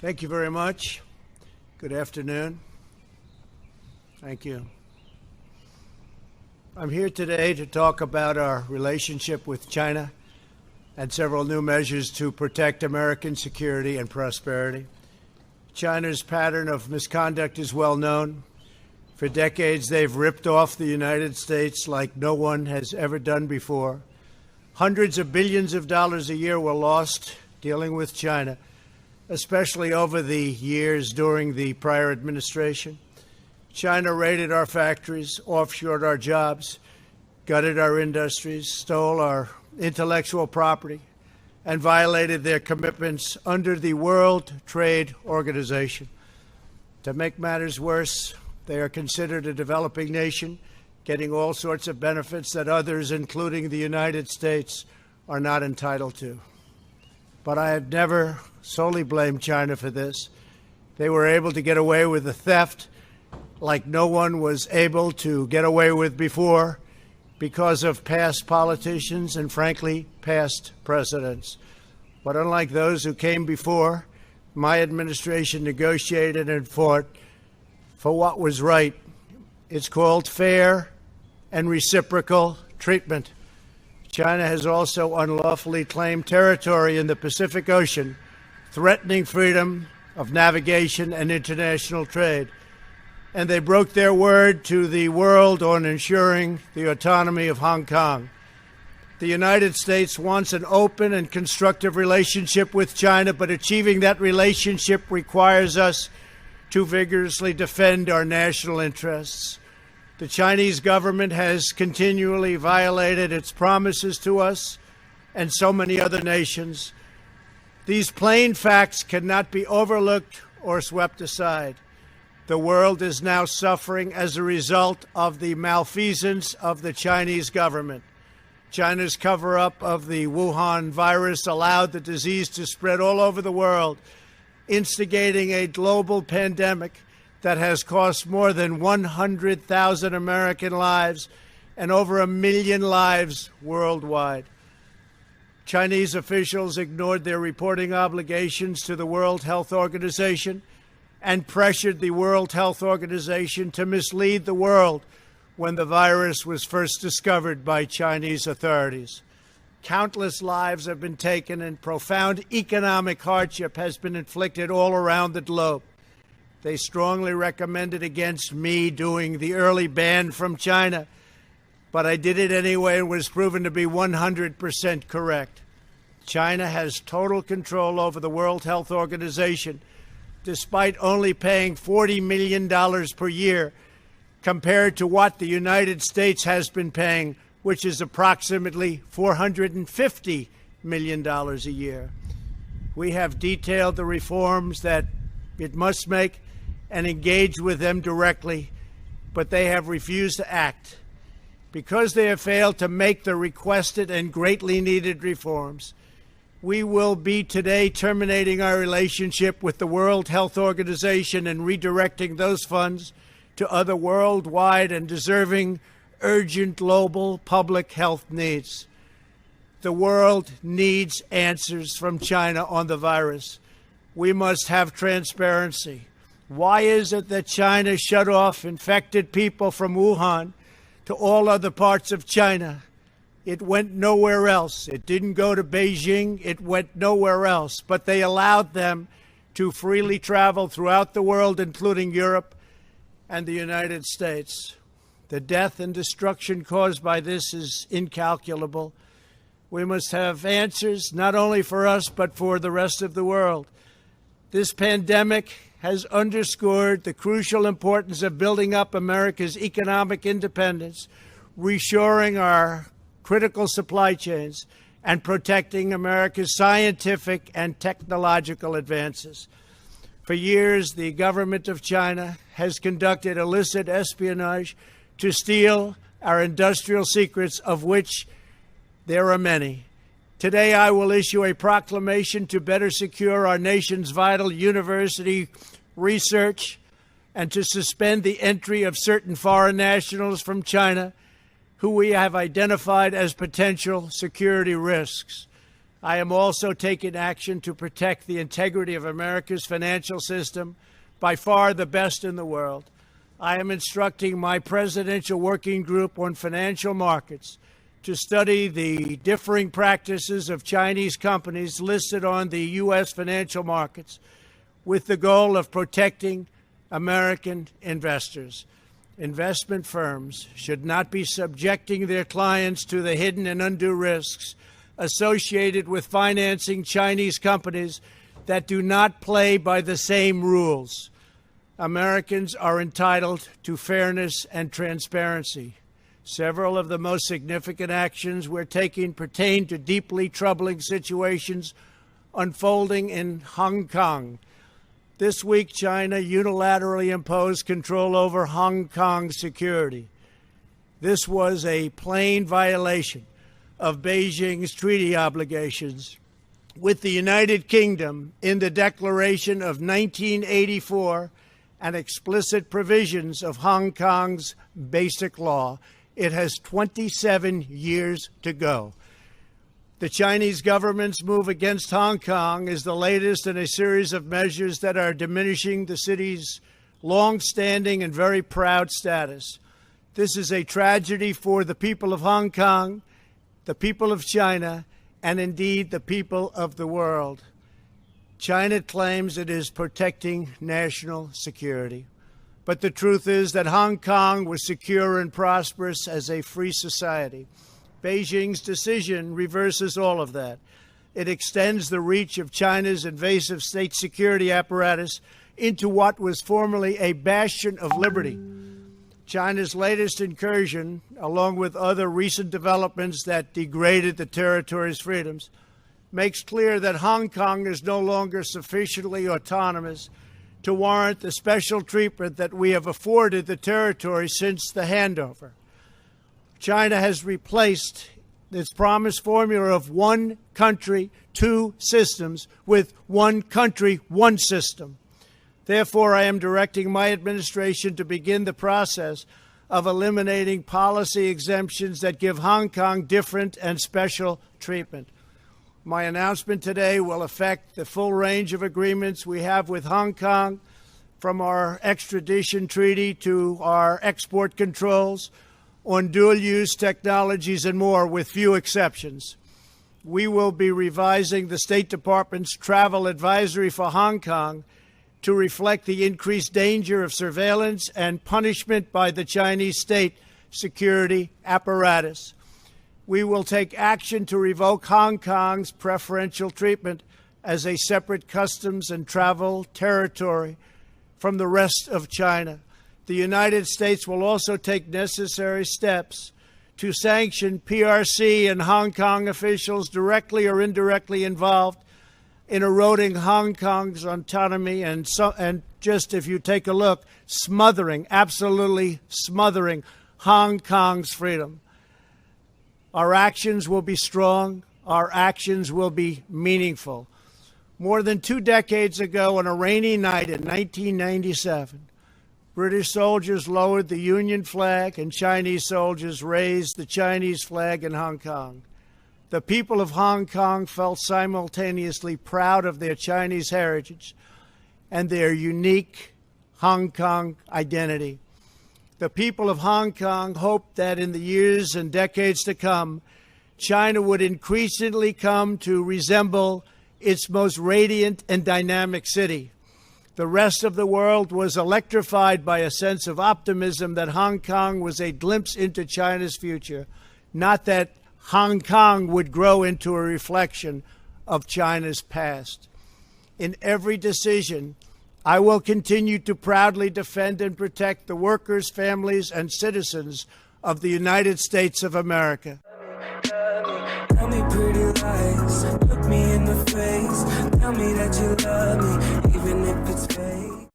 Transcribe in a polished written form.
Thank you very much. Good afternoon. Thank you. I'm here today to talk about our relationship with China and several new measures to protect American security and prosperity. China's pattern of misconduct is well known. For decades, they've ripped off the United States like no one has ever done before. Hundreds of billions of dollars a year were lost dealing with China, especially over the years during the prior administration. China raided our factories, offshored our jobs, gutted our industries, stole our intellectual property, and violated their commitments under the World Trade Organization. To make matters worse, they are considered a developing nation, getting all sorts of benefits that others, including the United States, are not entitled to. But I have never solely blamed China for this. They were able to get away with the theft like no one was able to get away with before because of past politicians and, frankly, past presidents. But unlike those who came before, my administration negotiated and fought for what was right. It's called fair and reciprocal treatment. China has also unlawfully claimed territory in the Pacific Ocean, threatening freedom of navigation and international trade. And they broke their word to the world on ensuring the autonomy of Hong Kong. The United States wants an open and constructive relationship with China, but achieving that relationship requires us to vigorously defend our national interests. The Chinese government has continually violated its promises to us and so many other nations. These plain facts cannot be overlooked or swept aside. The world is now suffering as a result of the malfeasance of the Chinese government. China's cover-up of the Wuhan virus allowed the disease to spread all over the world, instigating a global pandemic that has cost more than 100,000 American lives and over 1 million lives worldwide. Chinese officials ignored their reporting obligations to the World Health Organization and pressured the World Health Organization to mislead the world when the virus was first discovered by Chinese authorities. Countless lives have been taken and profound economic hardship has been inflicted all around the globe. They strongly recommended against me doing the early ban from China, but I did it anyway and was proven to be 100% correct. China has total control over the World Health Organization, despite only paying $40 million per year compared to what the United States has been paying, which is approximately $450 million a year. We have detailed the reforms that it must make and engaged with them directly, but they have refused to act. Because they have failed to make the requested and greatly needed reforms, we will be today terminating our relationship with the World Health Organization and redirecting those funds to other worldwide and deserving urgent global public health needs. The world needs answers from China on the virus. We must have transparency. Why is it that China shut off infected people from Wuhan to all other parts of China? It went nowhere else. It didn't go to Beijing. It went nowhere else. But they allowed them to freely travel throughout the world, including Europe and the United States. The death and destruction caused by this is incalculable. We must have answers, not only for us, but for the rest of the world. This pandemic has underscored the crucial importance of building up America's economic independence, reshoring our critical supply chains, and protecting America's scientific and technological advances. For years, the government of China has conducted illicit espionage to steal our industrial secrets, of which there are many. Today, I will issue a proclamation to better secure our nation's vital university research and to suspend the entry of certain foreign nationals from China who we have identified as potential security risks. I am also taking action to protect the integrity of America's financial system, by far the best in the world. I am instructing my presidential working group on financial markets to study the differing practices of Chinese companies listed on the U.S. financial markets with the goal of protecting American investors. Investment firms should not be subjecting their clients to the hidden and undue risks associated with financing Chinese companies that do not play by the same rules. Americans are entitled to fairness and transparency. Several of the most significant actions we're taking pertain to deeply troubling situations unfolding in Hong Kong. This week, China unilaterally imposed control over Hong Kong's security. This was a plain violation of Beijing's treaty obligations with the United Kingdom in the Declaration of 1984 and explicit provisions of Hong Kong's Basic Law. It has 27 years to go. The Chinese government's move against Hong Kong is the latest in a series of measures that are diminishing the city's long-standing and very proud status. This is a tragedy for the people of Hong Kong, the people of China, and indeed the people of the world. China claims it is protecting national security. But the truth is that Hong Kong was secure and prosperous as a free society. Beijing's decision reverses all of that. It extends the reach of China's invasive state security apparatus into what was formerly a bastion of liberty. China's latest incursion, along with other recent developments that degraded the territory's freedoms, makes clear that Hong Kong is no longer sufficiently autonomous to warrant the special treatment that we have afforded the territory since the handover. China has replaced its promised formula of one country, two systems with one country, one system. Therefore, I am directing my administration to begin the process of eliminating policy exemptions that give Hong Kong different and special treatment. My announcement today will affect the full range of agreements we have with Hong Kong, from our extradition treaty to our export controls on dual-use technologies and more, with few exceptions. We will be revising the State Department's travel advisory for Hong Kong to reflect the increased danger of surveillance and punishment by the Chinese state security apparatus. We will take action to revoke Hong Kong's preferential treatment as a separate customs and travel territory from the rest of China. The United States will also take necessary steps to sanction PRC and Hong Kong officials directly or indirectly involved in eroding Hong Kong's autonomy and just, if you take a look, absolutely smothering Hong Kong's freedom. Our actions will be strong. Our actions will be meaningful. More than 2 decades ago, on a rainy night in 1997, British soldiers lowered the Union flag and Chinese soldiers raised the Chinese flag in Hong Kong. The people of Hong Kong felt simultaneously proud of their Chinese heritage and their unique Hong Kong identity. The people of Hong Kong hoped that in the years and decades to come, China would increasingly come to resemble its most radiant and dynamic city. The rest of the world was electrified by a sense of optimism that Hong Kong was a glimpse into China's future, not that Hong Kong would grow into a reflection of China's past. In every decision, I will continue to proudly defend and protect the workers, families, and citizens of the United States of America. Tell me pretty lies, look me in the face, tell me that you love me, even if it's fake.